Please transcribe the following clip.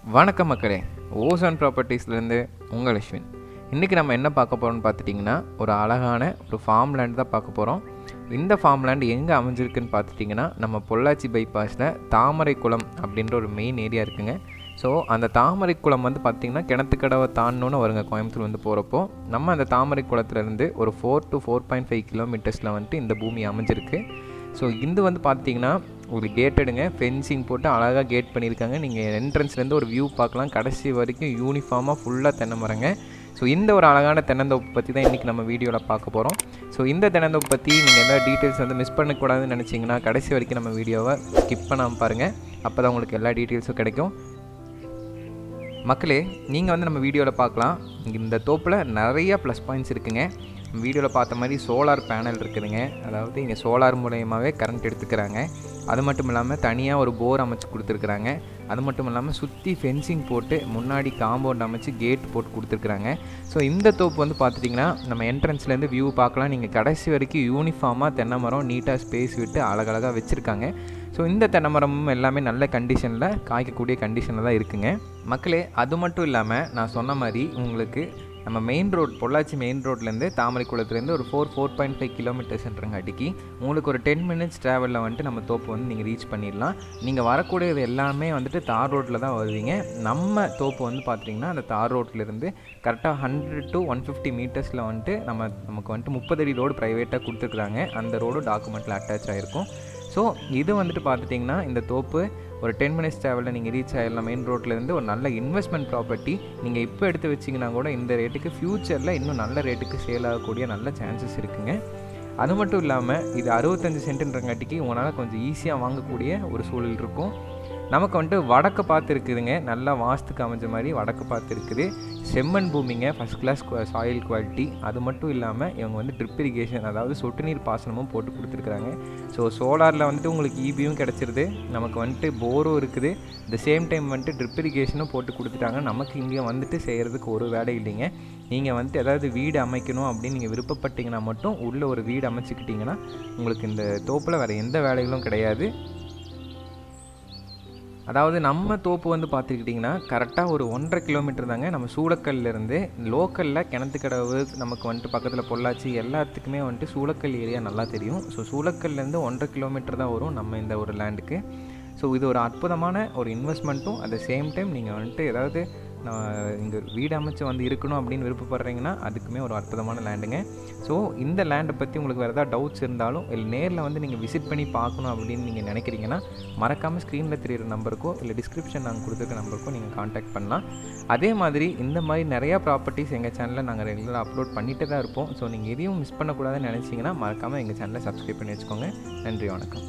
வணக்கம் மக்களே, ஓசோன் ப்ராப்பர்ட்டிஸ்லேருந்து உங்கள் அஸ்வின். இன்றைக்கி நம்ம என்ன பார்க்க போகிறோம்னு பார்த்துட்டிங்கன்னா, ஒரு அழகான ஒரு ஃபார்ம் லேண்ட் தான் பார்க்க போகிறோம். இந்த ஃபார்ம் லேண்ட் எங்கே அமைஞ்சிருக்குன்னு பார்த்துட்டிங்கன்னா, நம்ம பொள்ளாச்சி பைபாஸில் தாமரைக்குளம் அப்படின்ற ஒரு மெயின் ஏரியா இருக்குங்க. ஸோ அந்த தாமரைக்குளம் வந்து பார்த்திங்கன்னா கிணத்துக்கடவை தாண்டோன்னு வருங்க கோயம்புத்தூர் வந்து போகிறப்போ. நம்ம அந்த தாமரைக்குளத்துலேருந்து ஒரு 4 to 4.5 கிலோமீட்டர்ஸில் வந்துட்டு இந்த பூமி அமைஞ்சிருக்கு. ஸோ இது வந்து பார்த்திங்கன்னா ஒரு கேட்டடுங்க, ஃபென்சிங் போட்டு அழகாக கேட் பண்ணியிருக்காங்க. நீங்கள் என்ட்ரன்ஸ்லேருந்து ஒரு வியூ பார்க்கலாம். கடைசி வரைக்கும் யூனிஃபார்மாக ஃபுல்லாக தென்னை மரங்க. ஸோ இந்த ஒரு அழகான தென்னந்தோப்பு பற்றி தான் இன்றைக்கி நம்ம வீடியோவில் பார்க்க போகிறோம். ஸோ இந்த தென்னந்தோப்பு பற்றி நீங்கள் எதாவது டீட்டெயில்ஸ் வந்து மிஸ் பண்ணக்கூடாதுன்னு நினச்சிங்கன்னா கடைசி வரைக்கும் நம்ம வீடியோவை ஸ்கிப் பண்ணாமல் பாருங்கள். அப்போ தான் உங்களுக்கு எல்லா டீட்டெயில்ஸும் கிடைக்கும். மக்களே, நீங்கள் வந்து நம்ம வீடியோவில் பார்க்கலாம், இந்த தோப்பில் நிறையா ப்ளஸ் பாயிண்ட்ஸ் இருக்குங்க. வீடியோவில் பார்த்த மாதிரி சோலார் பேனல் இருக்குதுங்க. அதாவது இங்கே சோலார் மூலயமாவே கரண்ட் எடுத்துக்கிறாங்க. அது மட்டும் இல்லாமல் தனியாக ஒரு போர் அமைச்சு கொடுத்துருக்குறாங்க. அது மட்டும் இல்லாமல் சுற்றி ஃபென்சிங் போட்டு முன்னாடி காம்பவுண்ட் அமைச்சு கேட் போட்டு கொடுத்துருக்குறாங்க. ஸோ இந்த தோப்பு வந்து பார்த்துட்டிங்கன்னா நம்ம என்ட்ரன்ஸ்லேருந்து வியூ பார்க்கலாம். நீங்கள் கடைசி வரைக்கும் யூனிஃபார்மாக தென்னை மரம் நீட்டாக ஸ்பேஸ் விட்டு அழகழகாக வச்சுருக்காங்க. ஸோ இந்த தென்னை மரமும் எல்லாமே நல்ல கண்டிஷனில் காய்க்கக்கூடிய கண்டிஷனில் தான் இருக்குங்க. மக்களே, அது மட்டும் இல்லாமல் நான் சொன்ன மாதிரி உங்களுக்கு நம்ம மெயின் ரோட் பொள்ளாச்சி மெயின் ரோட்லேருந்து தாமரைக்குளத்துலேருந்து ஒரு 4.5 கிலோமீட்டர்ஸ்ன்றங்காட்டிக்கு உங்களுக்கு ஒரு 10 மினிட்ஸ் ட்ராவலில் வந்துட்டு நம்ம தோப்பு வந்து நீங்கள் ரீச் பண்ணிடலாம். நீங்கள் வரக்கூடியது எல்லாமே வந்துட்டு தார் ரோட்டில் தான் வருவீங்க. நம்ம தோப்பு வந்து பார்த்திங்கன்னா அந்த தார் ரோட்லேருந்து கரெக்டாக 100 to 150 மீட்டர்ஸில் வந்துட்டு நமக்கு வந்துட்டு 30 அடி ரோடு ப்ரைவேட்டாக கொடுத்துருக்குறாங்க. அந்த ரோடு டாக்குமெண்ட்டில் அட்டாச் ஆகிருக்கும். ஸோ இது வந்துட்டு பார்த்துட்டிங்கன்னா இந்த தோப்பு ஒரு 10 மினிட்ஸ் ட்ராவலில் நீங்கள் ரீச் ஆகிடலாம். மெயின் ரோட்லேருந்து ஒரு நல்ல இன்வெஸ்ட்மெண்ட் ப்ராப்பர்ட்டி. நீங்கள் இப்போ எடுத்து வச்சிங்கன்னா கூட இந்த ரேட்டுக்கு ஃப்யூச்சரில் இன்னும் நல்ல ரேட்டுக்கு சேல் ஆகக்கூடிய நல்ல சான்சஸ் இருக்குங்க. அது மட்டும் இல்லாமல் இது 65 சென்ட்டுன்றங்காட்டிக்கு உங்களால் கொஞ்சம் ஈஸியாக வாங்கக்கூடிய ஒரு சூழல் இருக்கும். நமக்கு வந்துட்டு வடக்கு பார்த்து இருக்குதுங்க. நல்லா வாஸ்துக்கு அமைஞ்ச மாதிரி வடக்கு பார்த்து இருக்குது. செம்மண் பூமிங்க, ஃபஸ்ட் கிளாஸ் சாயில் குவாலிட்டி. அது மட்டும் இல்லாமல் இவங்க வந்து ட்ரிப் இரிகேஷன், அதாவது சொட்டு நீர் பாசனமும் போட்டு கொடுத்துருக்குறாங்க. ஸோ சோலாரில் வந்துட்டு உங்களுக்கு ஈபியும் கிடச்சிருது, நமக்கு வந்துட்டு போரும் இருக்குது. இந்த சேம் டைம் வந்துட்டு ட்ரிப் இரிகேஷனும் போட்டு கொடுத்துட்டாங்க. நமக்கு இங்கே வந்துட்டு செய்கிறதுக்கு ஒரு வேலை இல்லைங்க. நீங்கள் வந்துட்டு ஏதாவது வீடு அமைக்கணும் அப்படின்னு நீங்கள் விருப்பப்பட்டீங்கன்னா மட்டும் உள்ளே ஒரு வீடு அமைச்சிக்கிட்டிங்கன்னா உங்களுக்கு இந்த தோப்பில் வேறு எந்த வேலைகளும் கிடையாது. அதாவது நம்ம தோப்பு வந்து பார்த்துக்கிட்டிங்கன்னா கரெக்டாக ஒரு 1.5 கிலோமீட்டர் தாங்க. நம்ம சூளக்கல்லேருந்து லோக்கலில் கிணத்துக்கடவு நமக்கு வந்துட்டு பக்கத்தில் பொள்ளாச்சி எல்லாத்துக்குமே வந்துட்டு சூளக்கல் ஏரியா நல்லா தெரியும். ஸோ சூளக்கல்லேருந்து 1.5 கிலோமீட்டர் தான் வரும் நம்ம இந்த ஒரு லேண்டுக்கு. ஸோ இது ஒரு அற்புதமான ஒரு இன்வெஸ்ட்மெண்ட்டும் அட் த சேம் டைம் நீங்கள் வந்துட்டு ஏதாவது இங்கே வீடு அமைச்சு வந்து இருக்கணும் அப்படின்னு விருப்பப்படுறீங்கன்னா அதுக்குமே ஒரு அற்புதமான லேண்டுங்க. ஸோ இந்த லேண்டை பற்றி உங்களுக்கு வேறு ஏதாவது டவுட்ஸ் இருந்தாலும் இல்லை நேரில் வந்து நீங்கள் விசிட் பண்ணி பார்க்கணும் அப்படின்னு நீங்கள் நினைக்கிறீங்கன்னா மறக்காமல் ஸ்க்ரீனில் தெரியிற நம்பருக்கோ இல்லை டிஸ்கிரிப்ஷன் நாங்கள் கொடுத்துருக்க நம்பருக்கோ நீங்கள் காண்டாக்ட் பண்ணலாம். அதே மாதிரி இந்த மாதிரி நிறையா ப்ராப்பர்ட்டிஸ் எங்கள் சேனலில் நாங்கள் ரெகுலராக அப்லோட் பண்ணிகிட்டே தான் இருப்போம். ஸோ நீங்கள் எதையும் மிஸ் பண்ணக்கூடாதுன்னு நினச்சிங்கன்னா மறக்காமல் எங்கள் சேனலை சப்ஸ்கிரைப் பண்ணி வச்சுக்கோங்க. நன்றி, வணக்கம்.